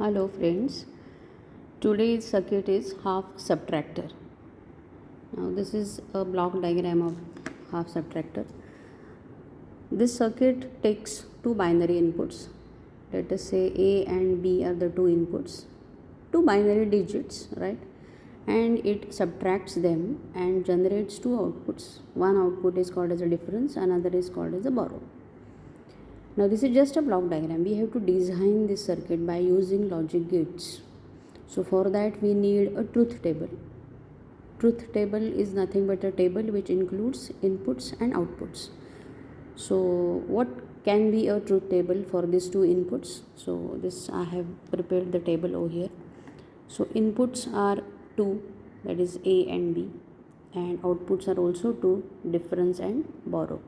Hello friends, today's circuit is half subtractor. Now this is a block diagram of half subtractor. This circuit takes two binary inputs. Let us say A and B are the two inputs, two binary digits, right? And it subtracts them and generates two outputs. One output is called as a difference, another is called as a borrow. Now this is just a block diagram. We have to design this circuit by using logic gates. So for that we need a truth table. Truth table is nothing but a table which includes inputs and outputs. So what can be a truth table for these two inputs? So this I have prepared the table over here. So inputs are two, that is A and B, and outputs are also two, difference and borrow.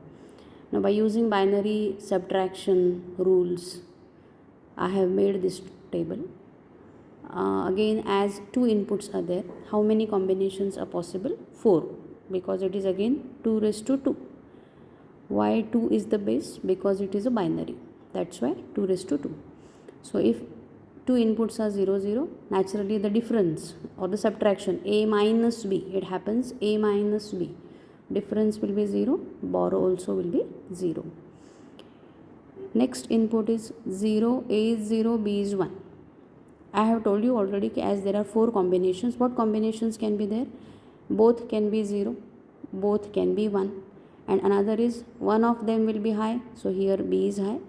Now by using binary subtraction rules, I have made this table. Again, as two inputs are there, how many combinations are possible? 4, because it is again 2 raised to 2. Why 2 is the base? Because it is a binary. That's why 2 raised to 2. So if two inputs are 0 0, naturally the difference or the subtraction A minus B, it happens A minus B. Difference will be 0, borrow also will be 0. Next input is 0, A is 0, B is 1. I have told you already as there are 4 combinations. What combinations can be there? Both can be 0, both can be 1, and another is one of them will be high. So here B is high,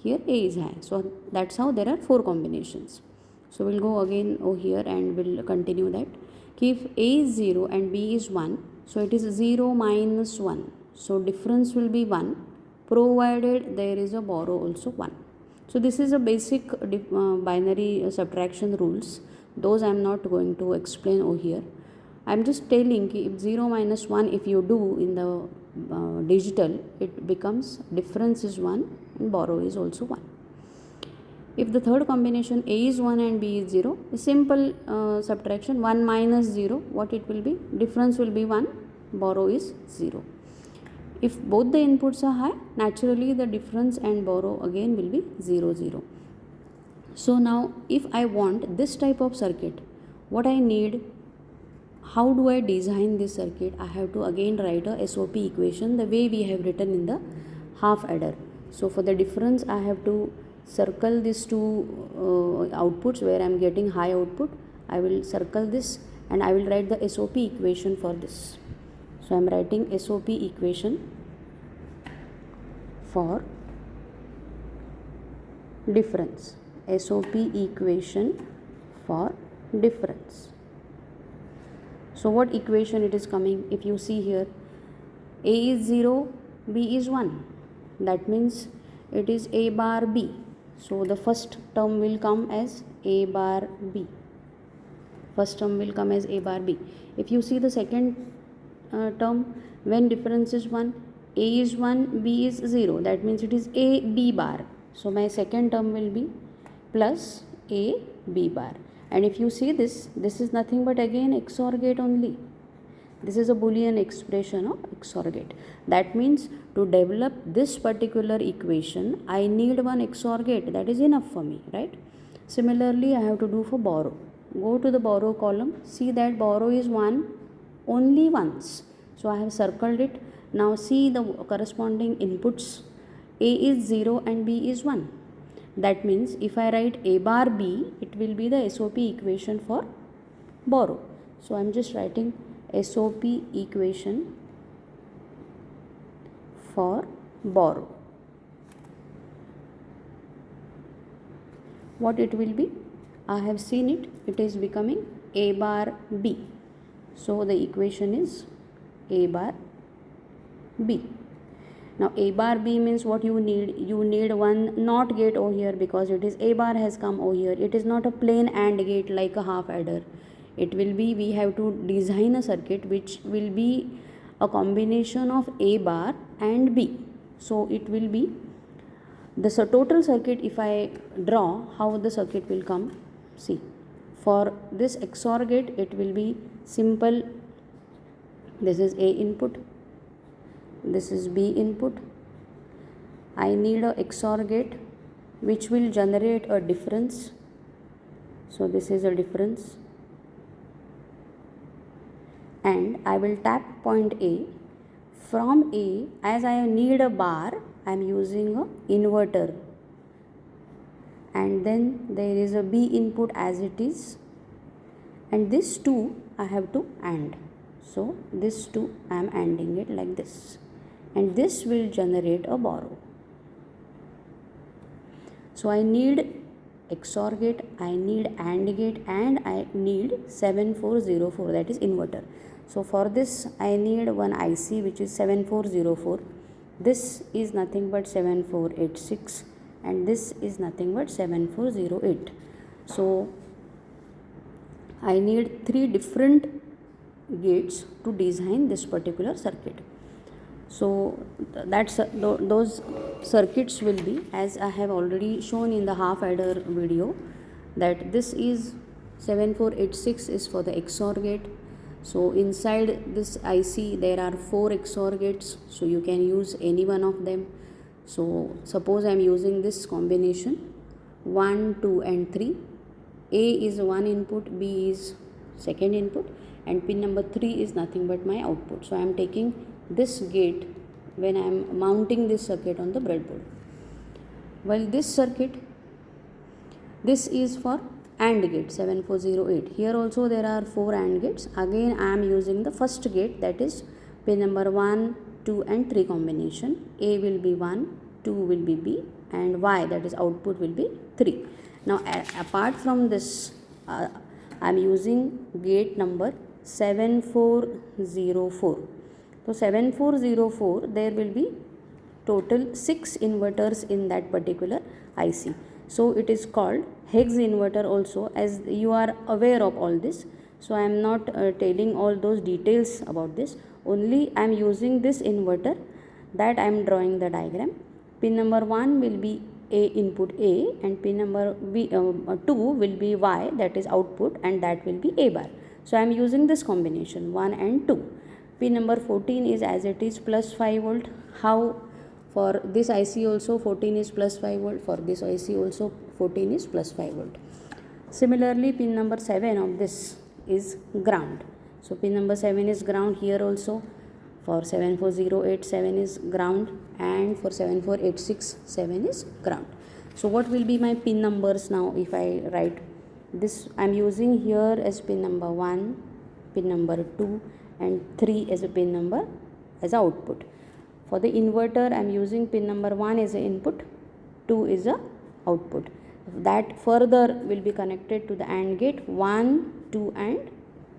here A is high. So that's how there are 4 combinations. So we'll go again over here and we'll continue that. If A is 0 and B is 1, so it is 0 minus 1. So difference will be 1, provided there is a borrow also 1. So this is a basic binary subtraction rules. Those I am not going to explain over here. I am just telling if 0 minus 1 if you do in the digital, it becomes difference is 1 and borrow is also 1. If the third combination A is 1 and B is 0, a simple subtraction 1 minus 0, what it will be? Difference will be 1, borrow is 0. If both the inputs are high, naturally the difference and borrow again will be 0 0. So now if I want this type of circuit, what I need, how do I design this circuit? I have to again write a SOP equation the way we have written in the half adder. So for the difference I have to circle these two outputs where I am getting high output. I will circle this and I will write the SOP equation for this. So I am writing SOP equation for difference. SOP equation for difference. So what equation it is coming? If you see here, A is 0, B is 1. That means it is A bar B. So the first term will come as A bar B. First term will come as A bar B. If you see the second term, when difference is 1, A is 1, B is 0. That means it is A B bar. So my second term will be plus A B bar. And if you see this is nothing but again XOR gate only. This is a Boolean expression of XOR gate. That means to develop this particular equation, I need one XOR gate. That is enough for me, right? Similarly, I have to do for borrow. Go to the borrow column. See that borrow is 1 only once. So I have circled it. Now see the corresponding inputs. A is 0 and B is 1. That means if I write A bar B, it will be the SOP equation for borrow. So I am just writing SOP equation for borrow. What it will be? I have seen it. It is becoming A bar B. So the equation is A bar B. Now A bar B means what you need? You need one NOT gate over here because it is A bar has come over here. It is not a plain AND gate like a half adder. It will be, we have to design a circuit which will be a combination of A bar and B. So it will be the total circuit. If I draw how the circuit will come, see, for this XOR gate it will be simple. This is A input, this is B input. I need a XOR gate which will generate a difference So this is a difference, and I will tap point A. From A, as I need a bar, I am using a inverter, and then there is a B input as it is, and this 2 I have to AND. So this 2 I am ANDing it like this, and this will generate a borrow. So I need XOR gate, I need AND gate, and I need 7404, that is inverter. So for this I need one IC which is 7404. This is nothing but 7486, and this is nothing but 7408. So I need 3 different gates to design this particular circuit. So those circuits will be, as I have already shown in the half adder video, that this is 7486 is for the XOR gate. So inside this IC there are 4 XOR gates, so you can use any one of them. So suppose I am using this combination 1, 2 and 3. A is one input, B is second input, and pin number 3 is nothing but my output. So I am taking this gate when I am mounting this circuit on the breadboard. While this circuit, this is for AND gate 7408. Here also there are 4 AND gates. Again I am using the first gate, that is pin number 1, 2 and 3 combination. A will be 1, 2 will be B, and Y, that is output, will be 3. Now apart from this, I am using gate number 7404. So 7404, there will be total 6 inverters in that particular IC. So it is called hex inverter also, as you are aware of all this. So I am not telling all those details about this. Only I am using this inverter, that I am drawing the diagram. Pin number 1 will be A input A, and pin number 2 will be Y, that is output, and that will be A bar. So I am using this combination 1 and 2. Pin number 14 is as it is plus 5 volt. How? For this IC also 14 is plus 5 volt. For this IC also 14 is plus 5 volt. Similarly, pin number 7 of this is ground. So pin number 7 is ground here also. For 74008, 7 is ground, and for 7486, 7 is ground. So what will be my pin numbers now if I write this? I am using here as pin number 1, pin number 2 and 3 as a pin number as output. For the inverter, I am using pin number 1 as a input, 2 is a output. That further will be connected to the AND gate 1, 2 and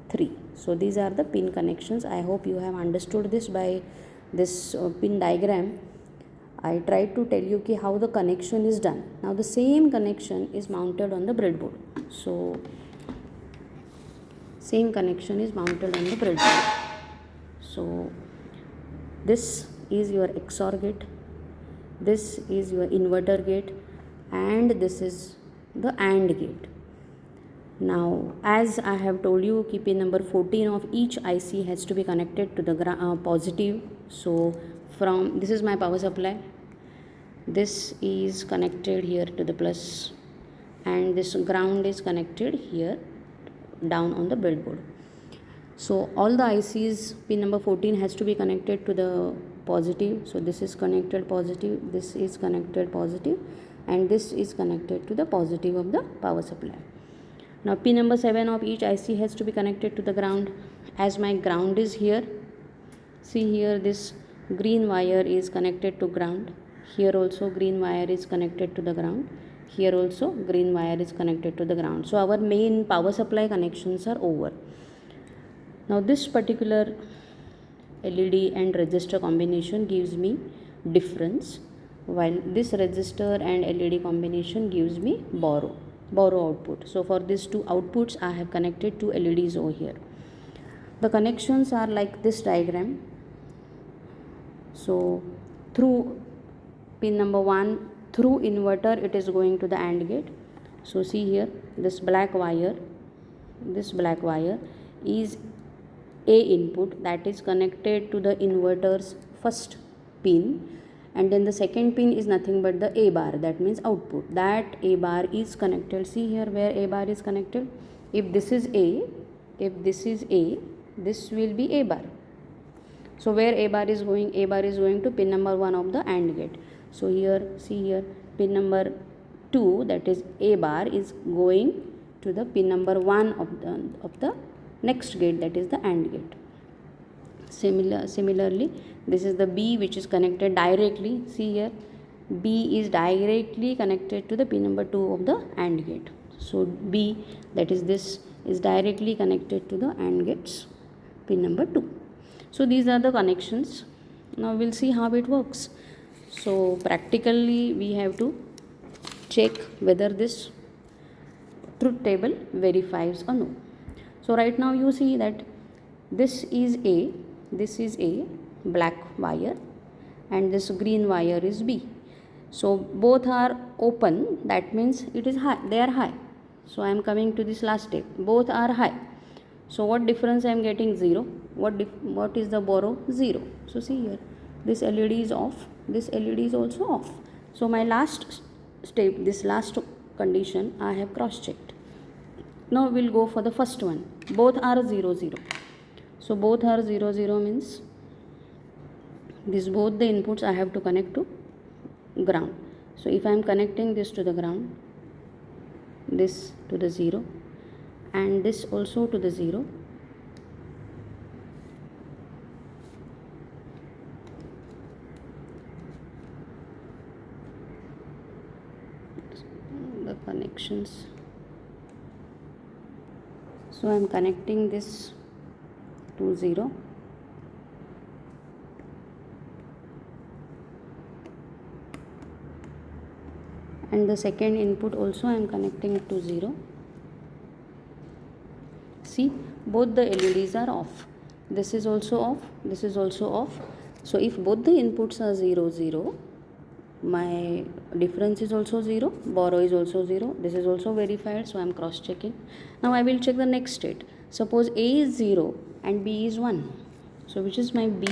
3. So these are the pin connections. I hope you have understood this by this pin diagram. I tried to tell you how the connection is done. Now the same connection is mounted on the breadboard. So same connection is mounted on the breadboard. So this is your XOR gate, this is your inverter gate, and this is the AND gate. Now as I have told you, pin number 14 of each IC has to be connected to the positive. So from this is my power supply, this is connected here to the plus, and this ground is connected here down on the breadboard. So all the ICs, pin number 14 has to be connected to the positive. So this is connected positive, this is connected positive, and this is connected to the positive of the power supply. Now pin number 7 of each IC has to be connected to the ground. As my ground is here, see here this green wire is connected to ground. Here also green wire is connected to the ground. Here also green wire is connected to the ground. So our main power supply connections are over. Now this particular LED and resistor combination gives me difference, while this resistor and LED combination gives me borrow output. So for these two outputs I have connected two LEDs over here. The connections are like this diagram. So through pin number 1, through inverter it is going to the AND gate. So see here, this black wire is A input, that is connected to the inverter's first pin, and then the second pin is nothing but the A bar, that means output. That A bar is connected. See here where A bar is connected. If this is A, this will be A bar. So where A bar is going? A bar is going to pin number 1 of the AND gate. So here, see here, pin number 2, that is A bar, is going to the pin number 1 of the next gate, that is the AND gate. Similarly, this is the B, which is connected directly. See here, B is directly connected to the pin number 2 of the AND gate. So B, that is this, is directly connected to the AND gate's pin number 2. So these are the connections. Now we'll see how it works. So practically we have to check whether this truth table verifies or no. So right now you see that this is A black wire, and this green wire is B. So both are open, that means it is high, they are high. So I am coming to this last step. Both are high. So what difference I am getting? 0. What is the borrow? 0. So see here, this LED is off, this LED is also off. So my last step, this last condition, I have cross checked. Now we'll go for the first one. Both are 0 0. So both are 0 0 means this, both the inputs I have to connect to ground. So if I am connecting this to the ground, this to the 0, and this also to the 0, the connections. So I am connecting this to 0, and the second input also I am connecting it to 0. See, both the LEDs are off. This is also off, this is also off. So if both the inputs are 0 0, my difference is also 0, borrow is also 0, this is also verified. So I am cross checking. Now I will check the next state. Suppose A is 0 and B is 1. So which is my B?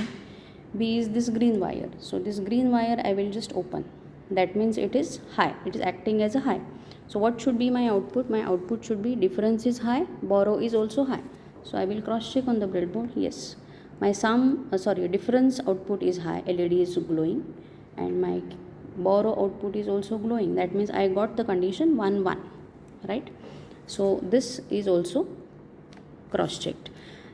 B is this green wire. So this green wire I will just open. That means it is high, it is acting as a high. So what should be my output? My output should be difference is high, borrow is also high. So I will cross check on the breadboard. Yes, my difference output is high, LED is glowing, and my borrow output is also glowing. That means I got the condition 1 1, right? So this is also cross checked.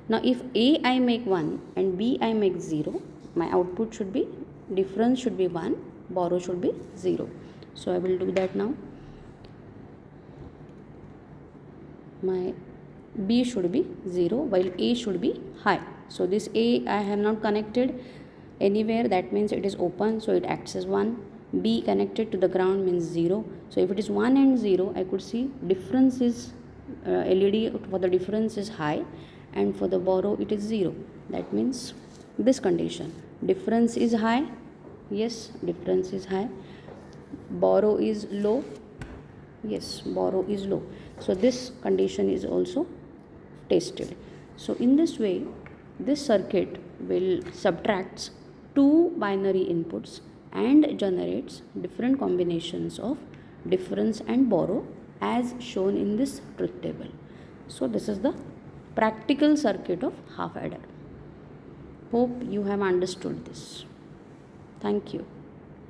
Now if A I make 1 and B I make 0, my output should be, difference should be 1, borrow should be 0. So I will do that now. My B should be 0 while A should be high. So this A I have not connected anywhere, that means it is open, so it acts as 1. B connected to the ground means 0. So if it is 1 and 0, I could see difference is LED for the difference is high, and for the borrow it is 0. That means this condition, difference is high, yes, difference is high, borrow is low, yes, borrow is low. So this condition is also tested. So in this way, this circuit will subtracts two binary inputs and generates different combinations of difference and borrow as shown in this truth table. So this is the practical circuit of half adder. Hope you have understood this. Thank you.